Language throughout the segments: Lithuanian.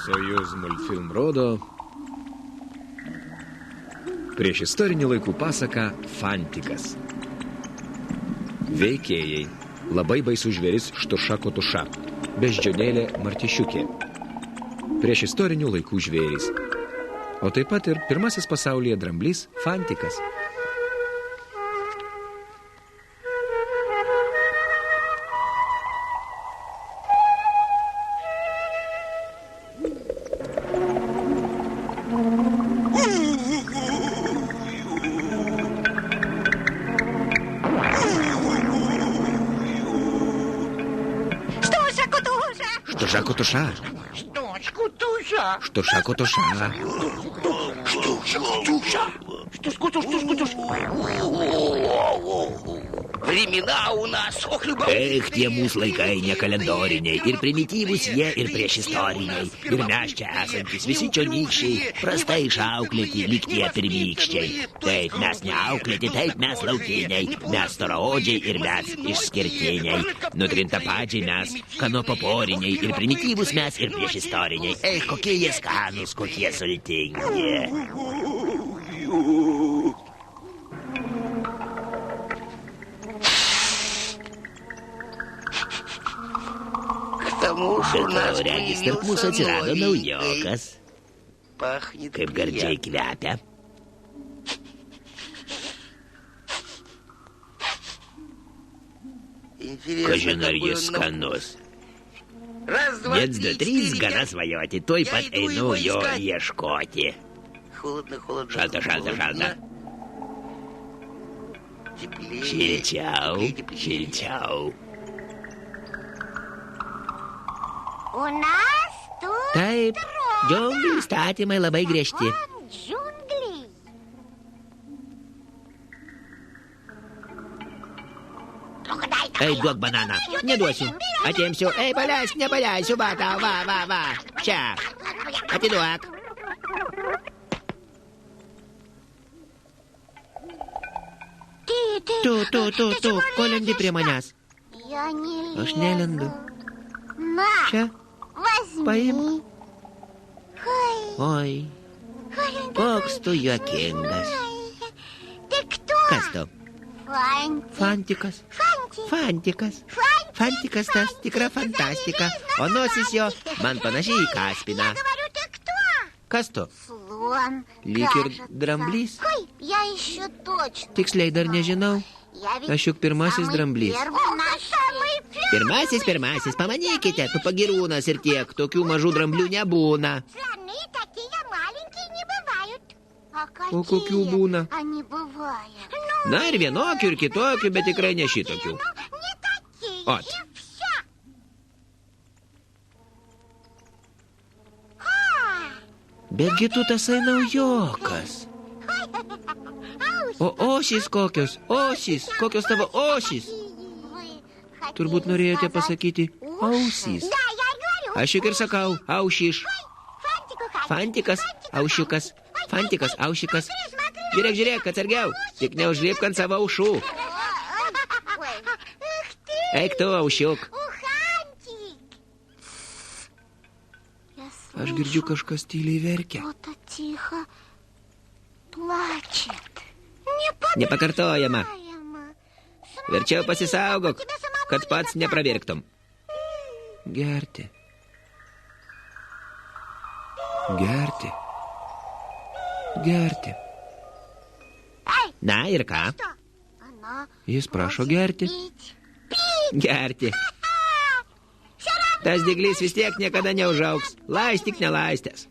Sojuz multfilm rodo prieš istorinių laikų pasaką Fantikas. Veikėjai: labai baisų žvėris Štuša Kotuša, beždžionėlė Martišiukė, prieš istorinių laikų žvėris, o taip pat ir pirmasis pasaulyje dramblys Fantikas. Штуша Кутуша. Штуша Кутуша. Времена у нас, ох, Эх, tie mūsų laikai ne kalendoriniai, ir primityvūs jie, ir priešistoriniai. Ir mes čia esantis, visi čionykščiai, prastai išauklėti, lyg tie pirmykščiai. Taip mes neauklėti, taip mes laukiniai, mes storaodžiai ir mes išskirtiniai. Nutrintapadžiai mes, kanopaporiniai, ir primityvūs mes, ir priešistoriniai. Ech, kokie jie skanūs, kokie sultingi. Bet regis tarp mūsų atsirado naujokas. Kaip gardžiai kvepia. Kažin ar jis skanus. 1, 2, 3, gana svajoti, tuoj pat einu jo ieškoti. Šalta, šalta, šalta. Šilčiau, šilčiau. Taip, džiunglių įstatymai labai griežti. Ei, duok bananą. Neduosiu. Atimsiu. Ei, paleisk, nepaleisiu, va tau, va, va, va. Čia. Atiduok. Tu, ko lendi prie manęs? Aš nelendu. Čia. Paimk. Oi, koks tu juokingas. Kas tu? Fantikas. Fantikas. Fantikas tas tikra fantastika, o nosis jo man panašiai į Kaspiną. Kas tu? Lyg ir dramblys. Tiksliai dar nežinau. Aš juk pirmasis dramblys. Pirmasis, pamanykite, tu pagirūnas ir tiek, tokių mažų dramblių nebūna. O kokių būna? Na ir vienokių, ir kitokių, bet tikrai ne šitokių. Ot. Betgi tu tasai naujokas. O ošys kokios, ošys, kokios tavo ošys? Turbūt norėjote pasakyti ausys. Aš juk ir sakau, aušyš. Fantikas, aušiukas, fantikas, aušikas. Žiūrėk, žiūrėk, atsargiau, tik neužliepk ant savo aušų. Eik tu, aušiuk. Aš girdžiu, kažkas tyliai verkia. Nepakartojama. Verčiau pasisaugok, kad pats nepravirktum. Gerti. Gerti. Gerti. Na ir ką? Jis prašo gerti. Gerti. Tas dyglys vis tiek niekada neužaugs. Laistyk nelaistęs.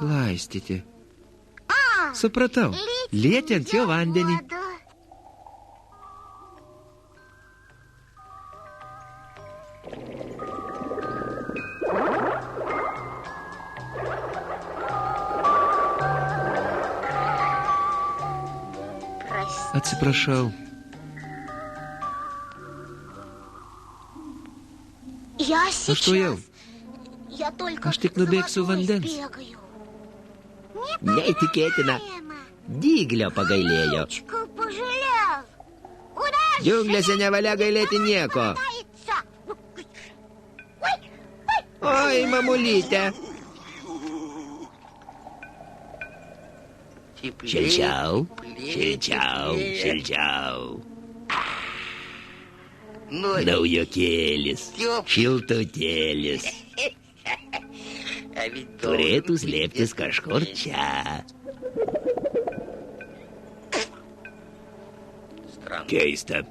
Laistyti. Supratau. Lieti ant jo vandenį. Atsiprašau. Aš tuojau. Aš tik nubėgsiu vandens. Neįtikėtina. Dyglio pagailėjo. Džiunglėse nevalia gailėti nieko. Oi, mamulytė. Šilčiau, šilčiau, šilčiau. Naujokėlis, šiltutėlis. Turėtų slėptis kažkur čia. Keista.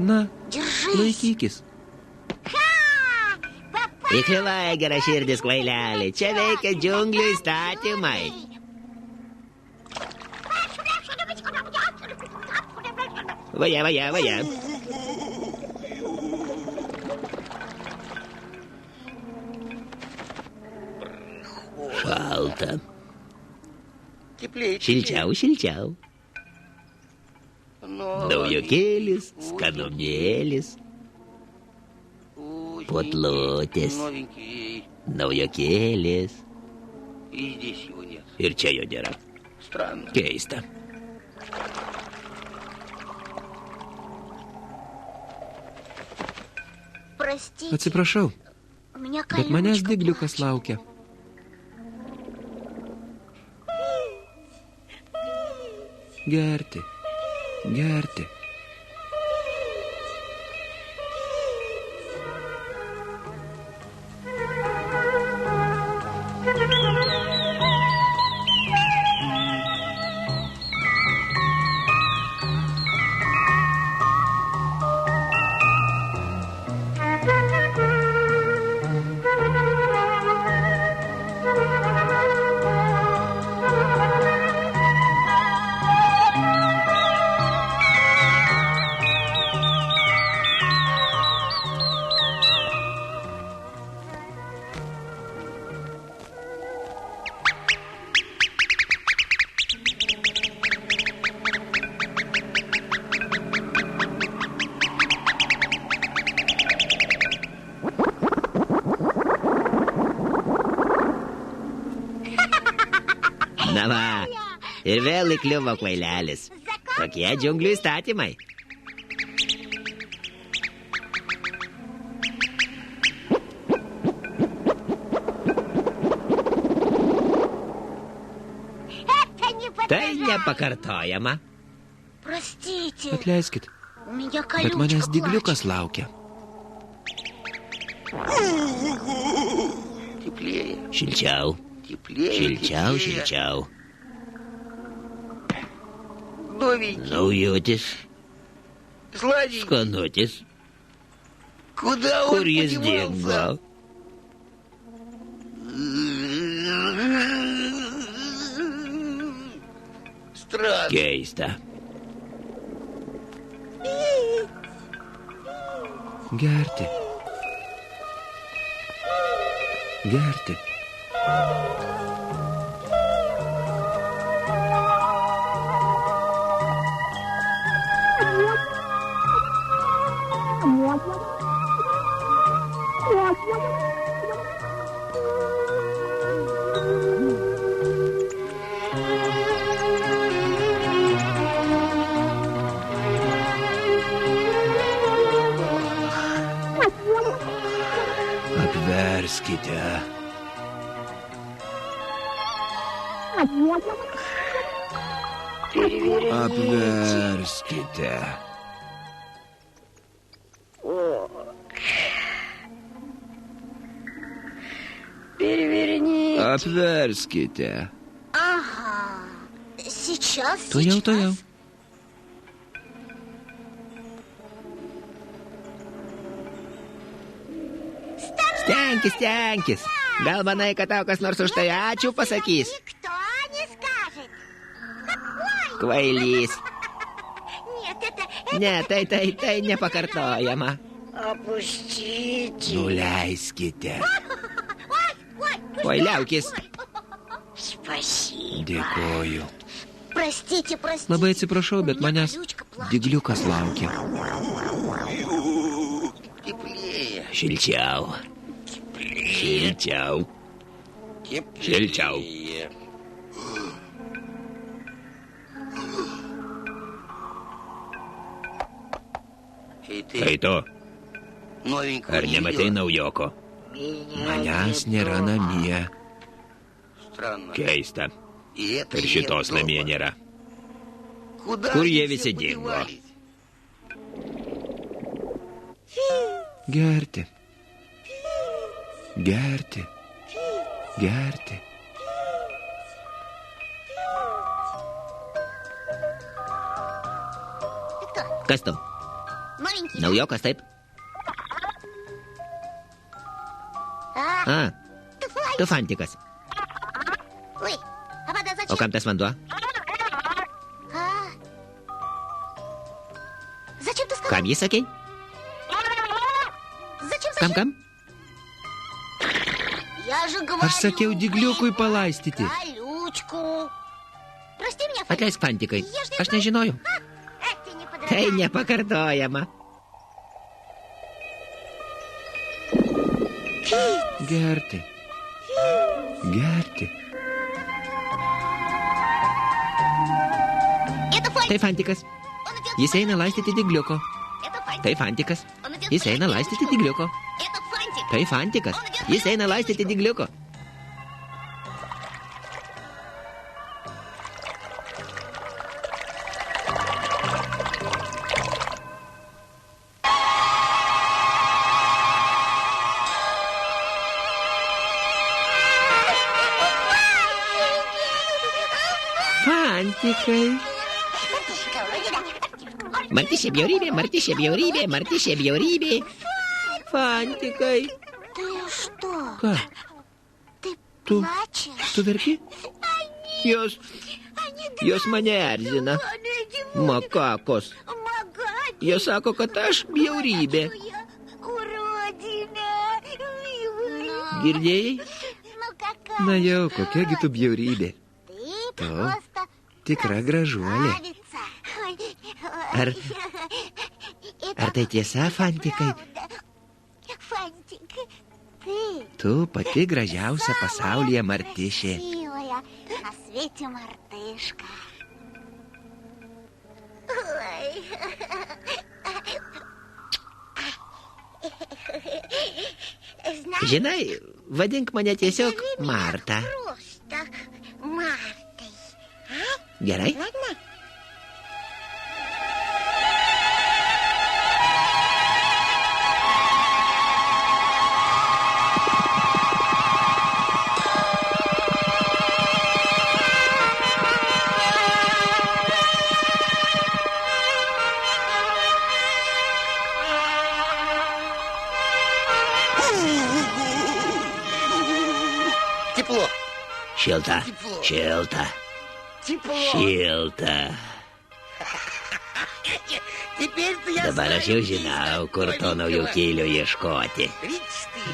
Na, laikykis. Įkliuvai, geraširdis kvailelį, čia veikia džiunglių įstatymai. Vaja, vaja, vaja. Šalta. Šilčiau, šilčiau. Naujokėlis, skanumėlis, putlutės, naujokėlis. Ir čia jo nėra. Keista. Atsiprašau, bet manęs dygliukas laukia. Gerti. Gerti. Na va, ir vėl įkliuvo kvailelis. Tokie džiunglių įstatymai. Tai nepakartojama. Atleiskit, bet manęs dygliukas laukia. Šilčiau. Šilčiau, šilčiau. Naujotis. Skanutis. Kur jis dingo? Keista. Gerti. Gerti. Apverskite. Apverskite. Apverskite. Tuojau. Stenkis. Gal manai, kad tau kas nors už tai ačiū pasakys? Kvailys. Ne, tai nepakartojama. Nuleiskite. Oi, liaukis. Dėkoju. Labai atsiprašau, bet manęs Dygliukas laukia. Šilčiau. Tai tu. Ar nematai naujoko? Manęs nėra namie. Keista. Ir šitos namie nėra. Kur jie visi dingo? Gerti. Kas tu? Naujokas, taip? Tu fantikas. O kam tas vanduo? Kam jį sakei? Kam? Aš sakiau Dygliukui palaistyti. Atleisk, fantikai. Aš nežinojau. Tai nepakartojama. Gerti. Tai fantikas. Jis eina laistyti Dygliuko. Tai fantikas. Jis eina laistyti Dygliuko. Tai fantikas. Jis eina laistyti Dygliuko. Fantikai. Martyšė bjaurybė. Fantikai. Ką? Tu verki? Jos mane erzina. Makakos. Jos sako, kad aš bjaurybė. Girdėjai? Na jau, kokiagi tu bjaurybė. Tu tikra gražuolė. Ar tai tiesa, fantikai? Tu pati gražiausia pasaulyje martyšė. Žinai, vadink mane tiesiog Marta. Gerai? Šilta. Dabar aš jau žinau, kur to naujokėlio ieškoti.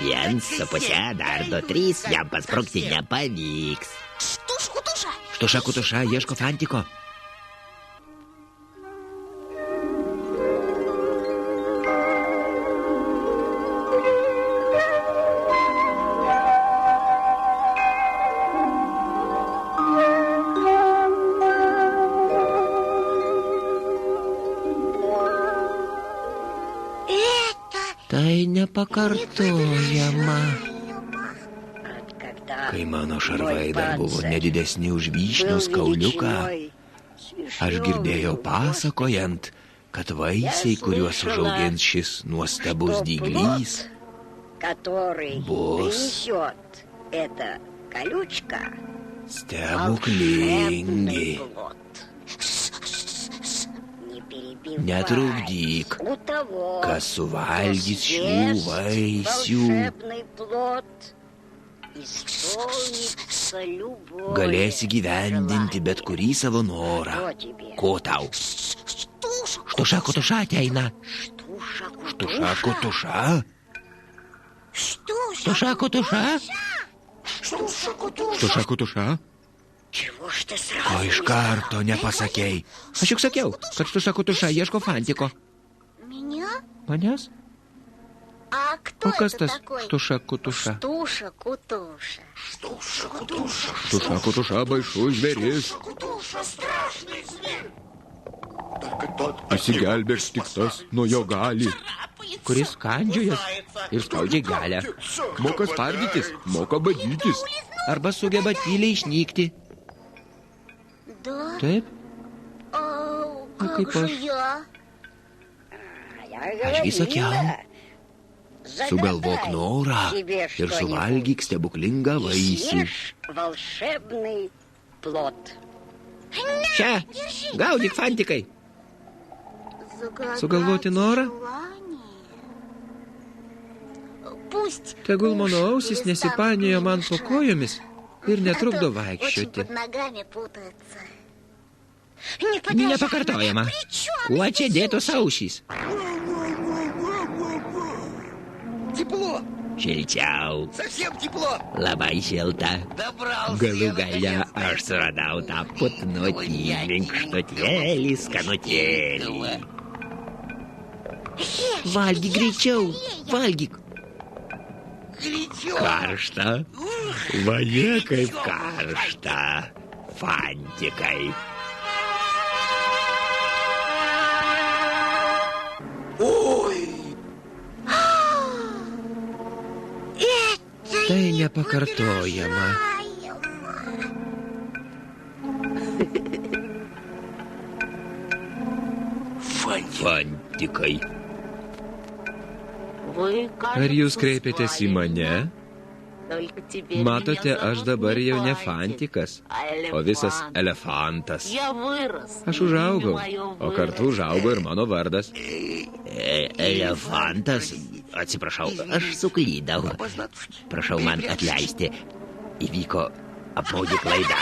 1,5, dar 2, 3, jam pasprukti nepavyks. Štuša, ieško fantiko. Tai nepakartojama. Kai mano šarvai dar buvo nedidesni už vyšnios kauliuką, aš girdėjau pasakojant, kad vaisiai, kuriuos užaugins šis nuostabus dyglys, Stebuklingi. Netrukdyk, kas suvalgys šių vaisių. Galėsi gyvendinti bet kurį savo norą. Ko tau? Štuša kotuša ateina. Štuša kotuša? Štuša kotuša? Štuša kotuša? Ko iš karto nepasakei? Aš juk sakiau, kad štuša kotuša ieško Fantiko. Manęs? O kas tas štuša kotuša? Štuša kotuša baisus žvėris. Įsigelbėk tik tas, nuo jo gali. Kuris kandžiojas ir spaudžia galę. Moka spardytis, moka badytis. Arba sugeba tyliai išnykti. Taip? O kaip aš? Ašgi sakiau. Sugalvok norą ir suvalgyk stebuklingą vaisių. Čia, gaudyk Fantikai. Sugalvoti norą? Tegul mano ausis nesipaniojo man po kojomis ir netrukdo vaikščioti. Nepakartojama. Kuo čia dėtos ausys? Тепло. Šilčiau. Совсем тепло. Labai šilta. Galų gale aš suradau tą putnutį, minkštutėlį, skanutėlį. Valgyk greičiau, valgyk. Karšta. Vaje kaip karšta. Fantikai. Tai nepakartojama. Fantikai. Ar jūs kreipėtės į mane? Matote, aš dabar jau ne Fantikas, o visas elefantas. Aš užaugau, o kartu užaugo ir mano vardas. Elefantas? Atsiprašau, aš suklydau. Prašau man atleisti. Įvyko apmaudi klaida.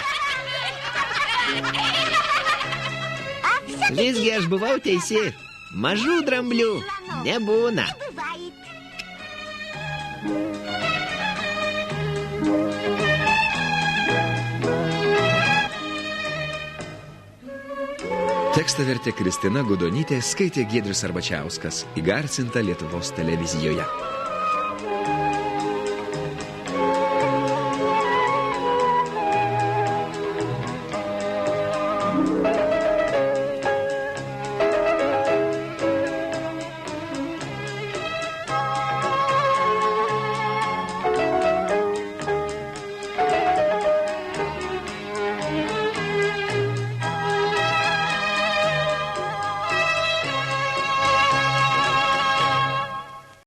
Visgi aš buvau teisi. Mažų dramblių nebūna. Tekstą vertė Kristina Gudonytė, skaitė Giedrius Arbačiauskas, įgarsinta Lietuvos televizijoje.